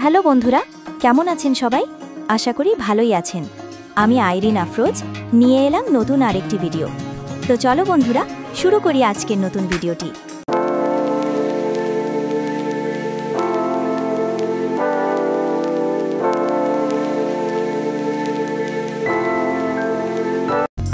Hello বন্ধুরা, কেমন আছেন সবাই? আশা করি ভালোই আছেন। আমি আইরিন আফরোজ নিয়ে এলাম নতুন আরেকটি ভিডিও। তো চলো বন্ধুরা, শুরু করি আজকের নতুন ভিডিওটি।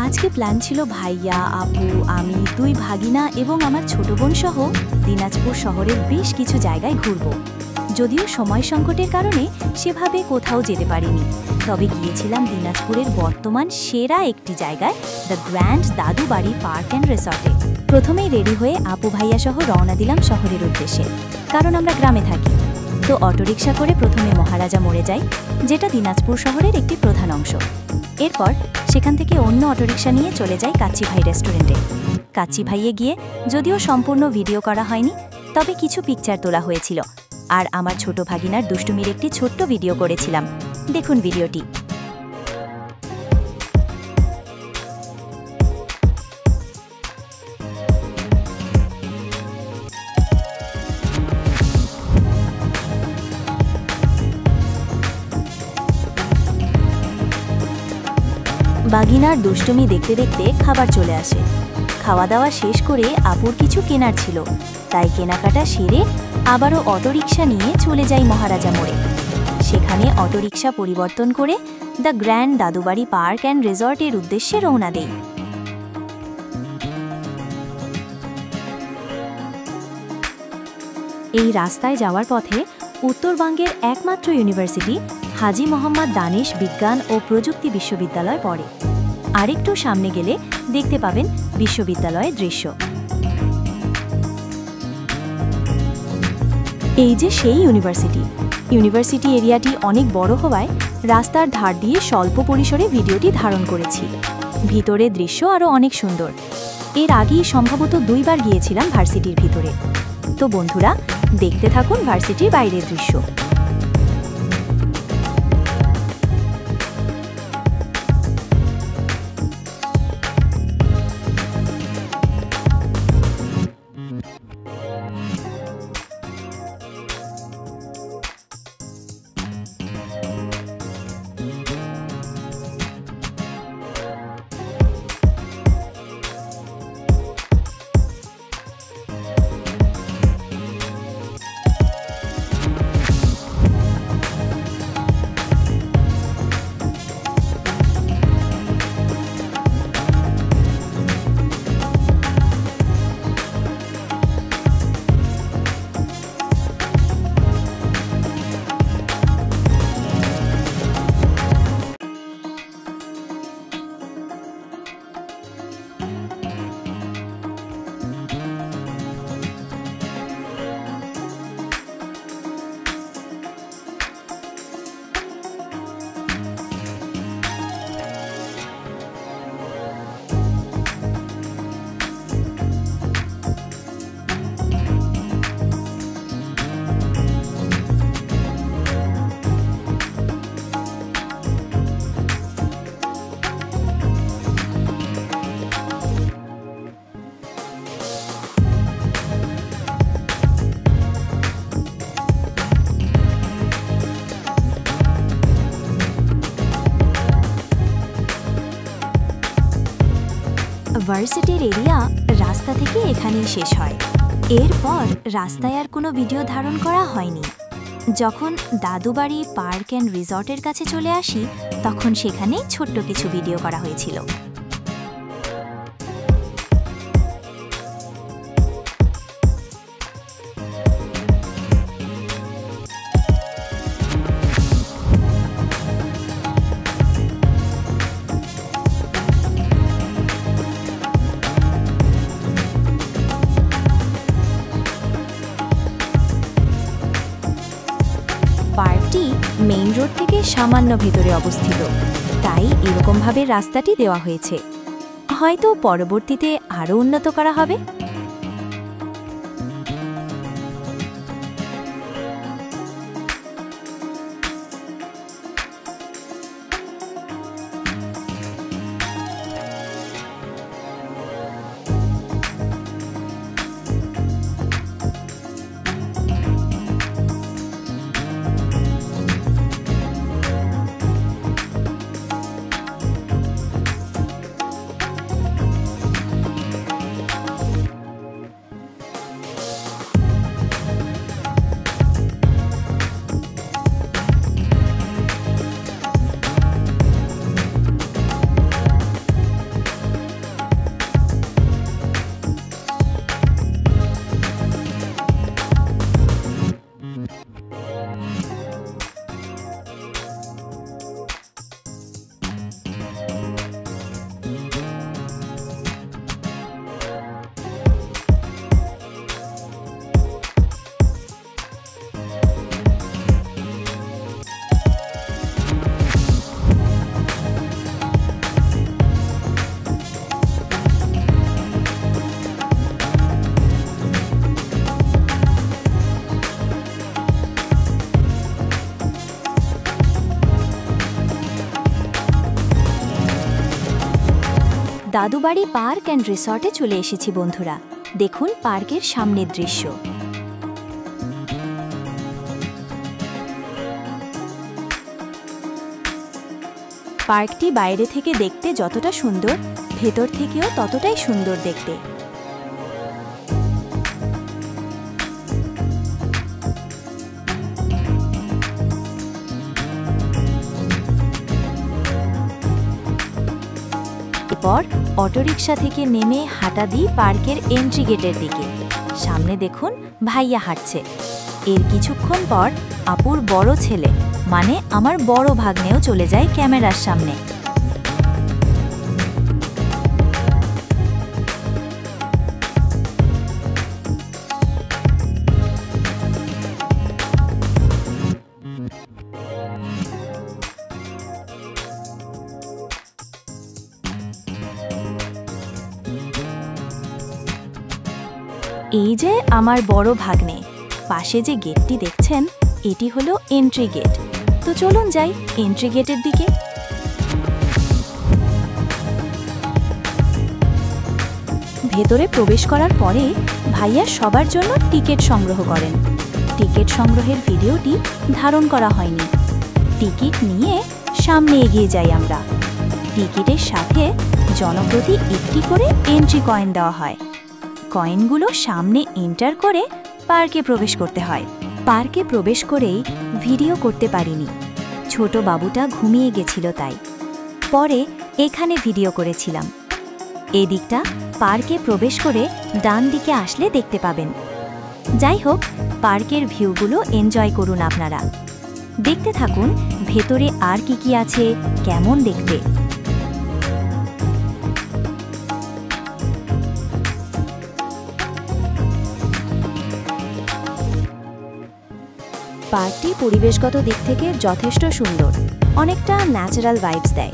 আজকে প্ল্যান ছিল ভাইয়া, আপু, আমি, দুই ভাগিনা এবং আমার ছোট বোন সহ দিনাজপুর শহরের বেশ কিছু জায়গায় ঘুরব। যদিও সময় সংকটের কারণে সেভাবে কোথাও যেতে পারিনি, তবে গিয়েছিলাম দিনাজপুরের বর্তমান সেরা একটি জায়গায়, the grand Dadubari park and রিসর্টে। প্রথমেই রেডি হয়ে আপু ভাইয়া সহ রওনা দিলাম শহরের উদ্দেশ্যে, কারণ আমরা গ্রামে থাকি। তো অটোরিকশা করে প্রথমে মহারাজা মোড়ে যাই, যেটা দিনাজপুর শহরের একটি প্রধান অংশ। এরপর সেখান থেকে অন্য অটোরিকশা নিয়ে চলে যাই কাচ্চি ভাই রেস্টুরেন্টে। কাচ্চি ভাইয়ে গিয়ে যদিও সম্পূর্ণ ভিডিও করা হয়নি, তবে কিছু পিকচার তোলা হয়েছিল, আর আমার ছোট ভাগিনার দুষ্টুমির একটি ছোট্ট ভিডিও করেছিলাম। দেখুন ভিডিওটি। বাগিনার দুষ্টুমি দেখতে দেখতে খাবার চলে আসে। খাওয়া দাওয়া শেষ করে আপুর কিছু কেনার ছিল, তাই কেনাকাটা সেরে আবারও অটোরিকশা নিয়ে চলে যাই মহারাজা মোড়ে। সেখানে অটোরিকশা পরিবর্তন করে the grand Dadubari park and রিসর্টের উদ্দেশ্যে রওনা দেই। এই রাস্তায় যাওয়ার পথে উত্তরবঙ্গের একমাত্র ইউনিভার্সিটি হাজী মোহাম্মদ দানিশ বিজ্ঞান ও প্রযুক্তি বিশ্ববিদ্যালয় পড়ে। আরেকটু সামনে গেলে দেখতে পাবেন বিশ্ববিদ্যালয়ের দৃশ্য। এই যে সেই ইউনিভার্সিটি এরিয়াটি অনেক বড় হওয়ায় রাস্তার ধার দিয়ে স্বল্প পরিসরে ভিডিওটি ধারণ করেছি। ভিতরের দৃশ্য আরও অনেক সুন্দর। এর আগেই সম্ভবত 2 বার গিয়েছিলাম ভার্সিটির ভিতরে। তো বন্ধুরা, দেখতে থাকুন ভার্সিটির বাইরের দৃশ্য। ভার্সিটির এরিয়া রাস্তা থেকে এখানেই শেষ হয়। এরপর রাস্তায় আর কোনো ভিডিও ধারণ করা হয়নি। যখন দাদুবাড়ি পার্ক অ্যান্ড রিসর্টের কাছে চলে আসি, তখন সেখানে ছোট্ট কিছু ভিডিও করা হয়েছিল। পার্কটি মেইন রোড থেকে সামান্য ভেতরে অবস্থিত, তাই এরকমভাবে রাস্তাটি দেওয়া হয়েছে। হয়তো পরবর্তীতে আরও উন্নত করা হবে। দাদুবাড়ি পার্ক অ্যান্ড রিসর্টে চলে এসেছি বন্ধুরা। দেখুন পার্কের সামনের দৃশ্য। পার্কটি বাইরে থেকে দেখতে যতটা সুন্দর, ভেতর থেকেও ততটাই সুন্দর দেখতে। এরপর অটোরিকশা থেকে নেমে হাঁটা দিই পার্কের এন্ট্রি গেটের দিকে। সামনে দেখুন ভাইয়া হাঁটছে। এর কিছুক্ষণ পর আপুর বড় ছেলে মানে আমার বড় ভাগ্নেও চলে যায় ক্যামেরার সামনে। এই যে আমার বড় ভাগ্নে, পাশে যে গেটটি দেখছেন এটি হলো এন্ট্রি গেট। তো চলুন যাই এন্ট্রি গেটের দিকে। ভেতরে প্রবেশ করার পরে ভাইয়া সবার জন্য টিকিট সংগ্রহ করেন। টিকিট সংগ্রহের ভিডিওটি ধারণ করা হয়নি। টিকিট নিয়ে সামনে এগিয়ে যাই আমরা। টিকিটের সাথে জনপ্রতি একটি করে এন্ট্রি কয়েন দেওয়া হয়। কয়েনগুলো সামনে এন্টার করে পার্কে প্রবেশ করতে হয়। পার্কে প্রবেশ করেই ভিডিও করতে পারিনি, ছোট বাবুটা ঘুমিয়ে গেছিল তাই। পরে এখানে ভিডিও করেছিলাম। এই দিকটা পার্কে প্রবেশ করে ডান দিকে আসলে দেখতে পাবেন। যাই হোক, পার্কের ভিউগুলো এনজয় করুন আপনারা। দেখতে থাকুন ভেতরে আর কি আছে, কেমন দেখতে। পার্কটি পরিবেশগত দিক থেকে যথেষ্ট সুন্দর, অনেকটা ন্যাচারাল ভাইবস দেয়।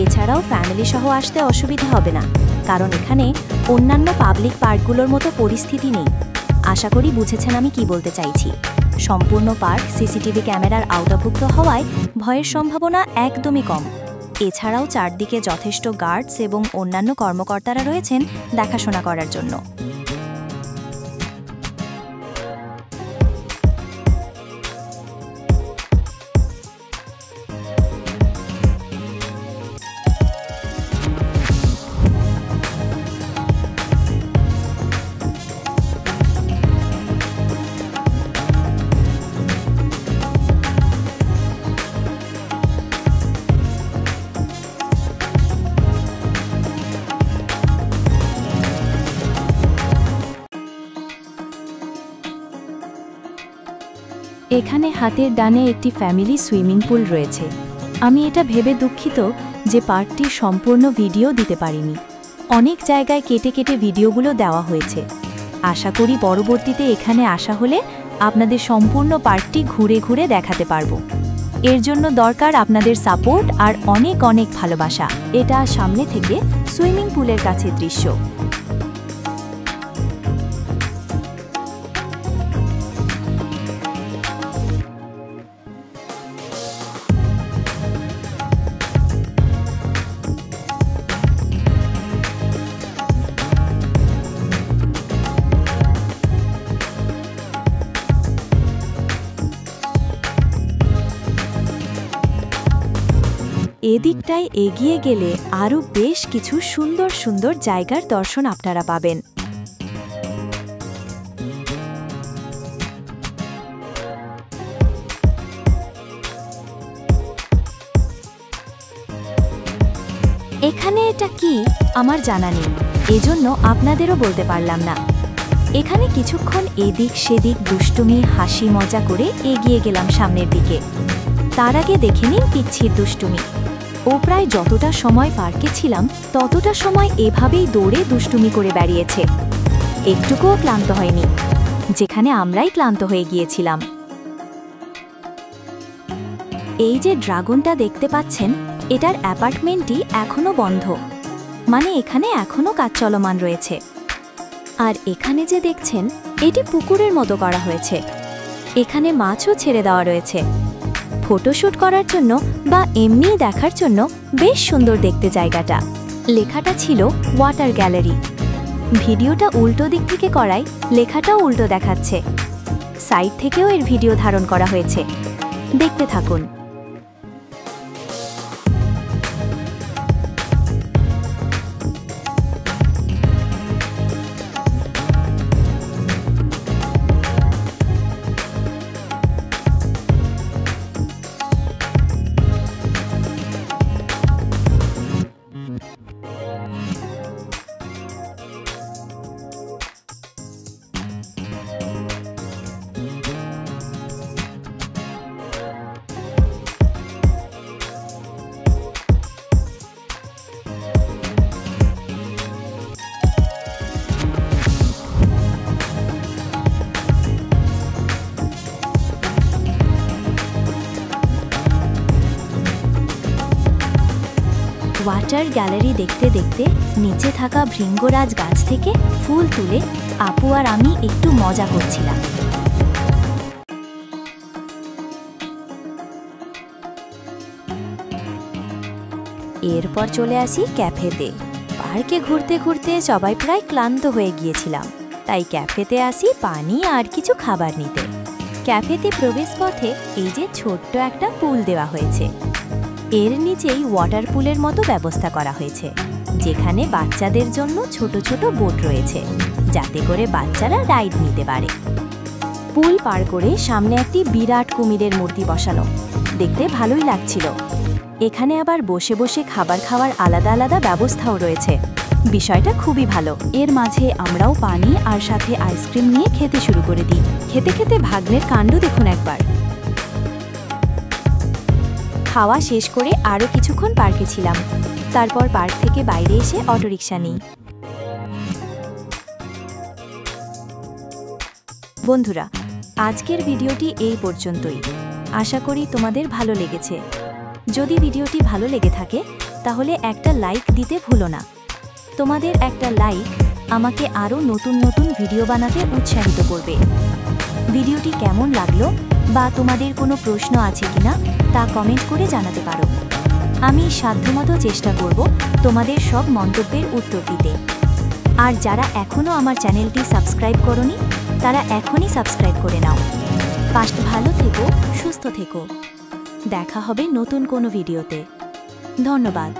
এছাড়াও ফ্যামিলি সহ আসতে অসুবিধা হবে না, কারণ এখানে অন্যান্য পাবলিক পার্কগুলোর মতো পরিস্থিতি নেই। আশা করি বুঝেছেন আমি কি বলতে চাইছি। সম্পূর্ণ পার্ক সিসিটিভি ক্যামেরার আওতাভুক্ত হওয়ায় ভয়ের সম্ভাবনা একদমই কম। এছাড়াও চারদিকে যথেষ্ট গার্ডস এবং অন্যান্য কর্মকর্তারা রয়েছেন দেখাশোনা করার জন্য। এখানে হাতের ডানে একটি ফ্যামিলি সুইমিং পুল রয়েছে। আমি এটা ভেবে দুঃখিত যে পার্কটির সম্পূর্ণ ভিডিও দিতে পারিনি। অনেক জায়গায় কেটে কেটে ভিডিওগুলো দেওয়া হয়েছে। আশা করি পরবর্তীতে এখানে আসা হলে আপনাদের সম্পূর্ণ পার্কটি ঘুরে ঘুরে দেখাতে পারবো। এর জন্য দরকার আপনাদের সাপোর্ট আর অনেক অনেক ভালোবাসা। এটা সামনে থেকে সুইমিং পুলের কাছে দৃশ্য। এদিকটায় এগিয়ে গেলে আরও বেশ কিছু সুন্দর সুন্দর জায়গার দর্শন আপনারা পাবেন। এখানে এটা কি আমার জানা নেই, এজন্য আপনাদেরও বলতে পারলাম না। এখানে কিছুক্ষণ এদিক সেদিক দুষ্টুমি হাসি মজা করে এগিয়ে গেলাম সামনের দিকে। তার আগে দেখে নিন পিচ্ছির দুষ্টুমি। ও প্রায় যতটা সময় পার্কে ছিলাম ততটা সময় এভাবেই দৌড়ে দুষ্টুমি করে বেরিয়েছে, একটুকুও ক্লান্ত হয়নি, যেখানে আমরাই ক্লান্ত হয়ে গিয়েছিলাম। এই যে ড্রাগনটা দেখতে পাচ্ছেন, এটার অ্যাপার্টমেন্টটি এখনো বন্ধ, মানে এখানে এখনো কাজ চলমান রয়েছে। আর এখানে যে দেখছেন এটি পুকুরের মতো করা হয়েছে। এখানে মাছও ছেড়ে দেওয়া রয়েছে। ফটোশ্যুট করার জন্য বা এমনিই দেখার জন্য বেশ সুন্দর দেখতে জায়গাটা। লেখাটা ছিল ওয়াটার গ্যালারি। ভিডিওটা উল্টো দিক থেকে করায় লেখাটাও উল্টো দেখাচ্ছে। সাইড থেকেও এর ভিডিও ধারণ করা হয়েছে, দেখতে থাকুন। ওয়াটার গ্যালারি দেখতে দেখতে নিচে থাকা ভৃঙ্গরাজ গাছ থেকে ফুল তুলে আপু আর আমি একটু মজা করছিলাম। এরপর চলে আসি ক্যাফেতে। পার্কে ঘুরতে ঘুরতে সবাই প্রায় ক্লান্ত হয়ে গিয়েছিলাম, তাই ক্যাফেতে আসি পানি আর কিছু খাবার নিতে। ক্যাফেতে প্রবেশ পথে এই যে ছোট্ট একটা পুল দেওয়া হয়েছে। এর নিচেই ওয়াটার পুলের মতো ব্যবস্থা করা হয়েছে, যেখানে বাচ্চাদের জন্য ছোট ছোট বোট রয়েছে, যাতে করে বাচ্চারা রাইড নিতে পারে। পুল পার করে সামনে একটি বিরাট কুমিরের মূর্তি বসানো, দেখতে ভালোই লাগছিল। এখানে আবার বসে বসে খাবার খাওয়ার আলাদা আলাদা ব্যবস্থাও রয়েছে, বিষয়টা খুবই ভালো। এর মাঝে আমরাও পানি আর সাথে আইসক্রিম নিয়ে খেতে শুরু করে দিই। খেতে খেতে ভাগ্নের কাণ্ড দেখুন একবার। খাওয়া শেষ করে আরও কিছুক্ষণ পার্কে ছিলাম, তারপর পার্ক থেকে বাইরে এসে অটোরিকশা নিই। বন্ধুরা, আজকের ভিডিওটি এই পর্যন্তই। আশা করি তোমাদের ভালো লেগেছে। যদি ভিডিওটি ভালো লেগে থাকে তাহলে একটা লাইক দিতে ভুলো না। তোমাদের একটা লাইক আমাকে আরও নতুন নতুন ভিডিও বানাতে উৎসাহিত করবে। ভিডিওটি কেমন লাগলো বা তোমাদের কোনো প্রশ্ন আছে কিনা তা কমেন্ট করে জানাতে পারো। আমি সাধ্যমতো চেষ্টা করব তোমাদের সব মন্তব্যের উত্তর দিতে। আর যারা এখনও আমার চ্যানেলটি সাবস্ক্রাইব করোনি তারা এখনই সাবস্ক্রাইব করে নাও। ভালো থেকো, সুস্থ থেকো। দেখা হবে নতুন কোনো ভিডিওতে। ধন্যবাদ।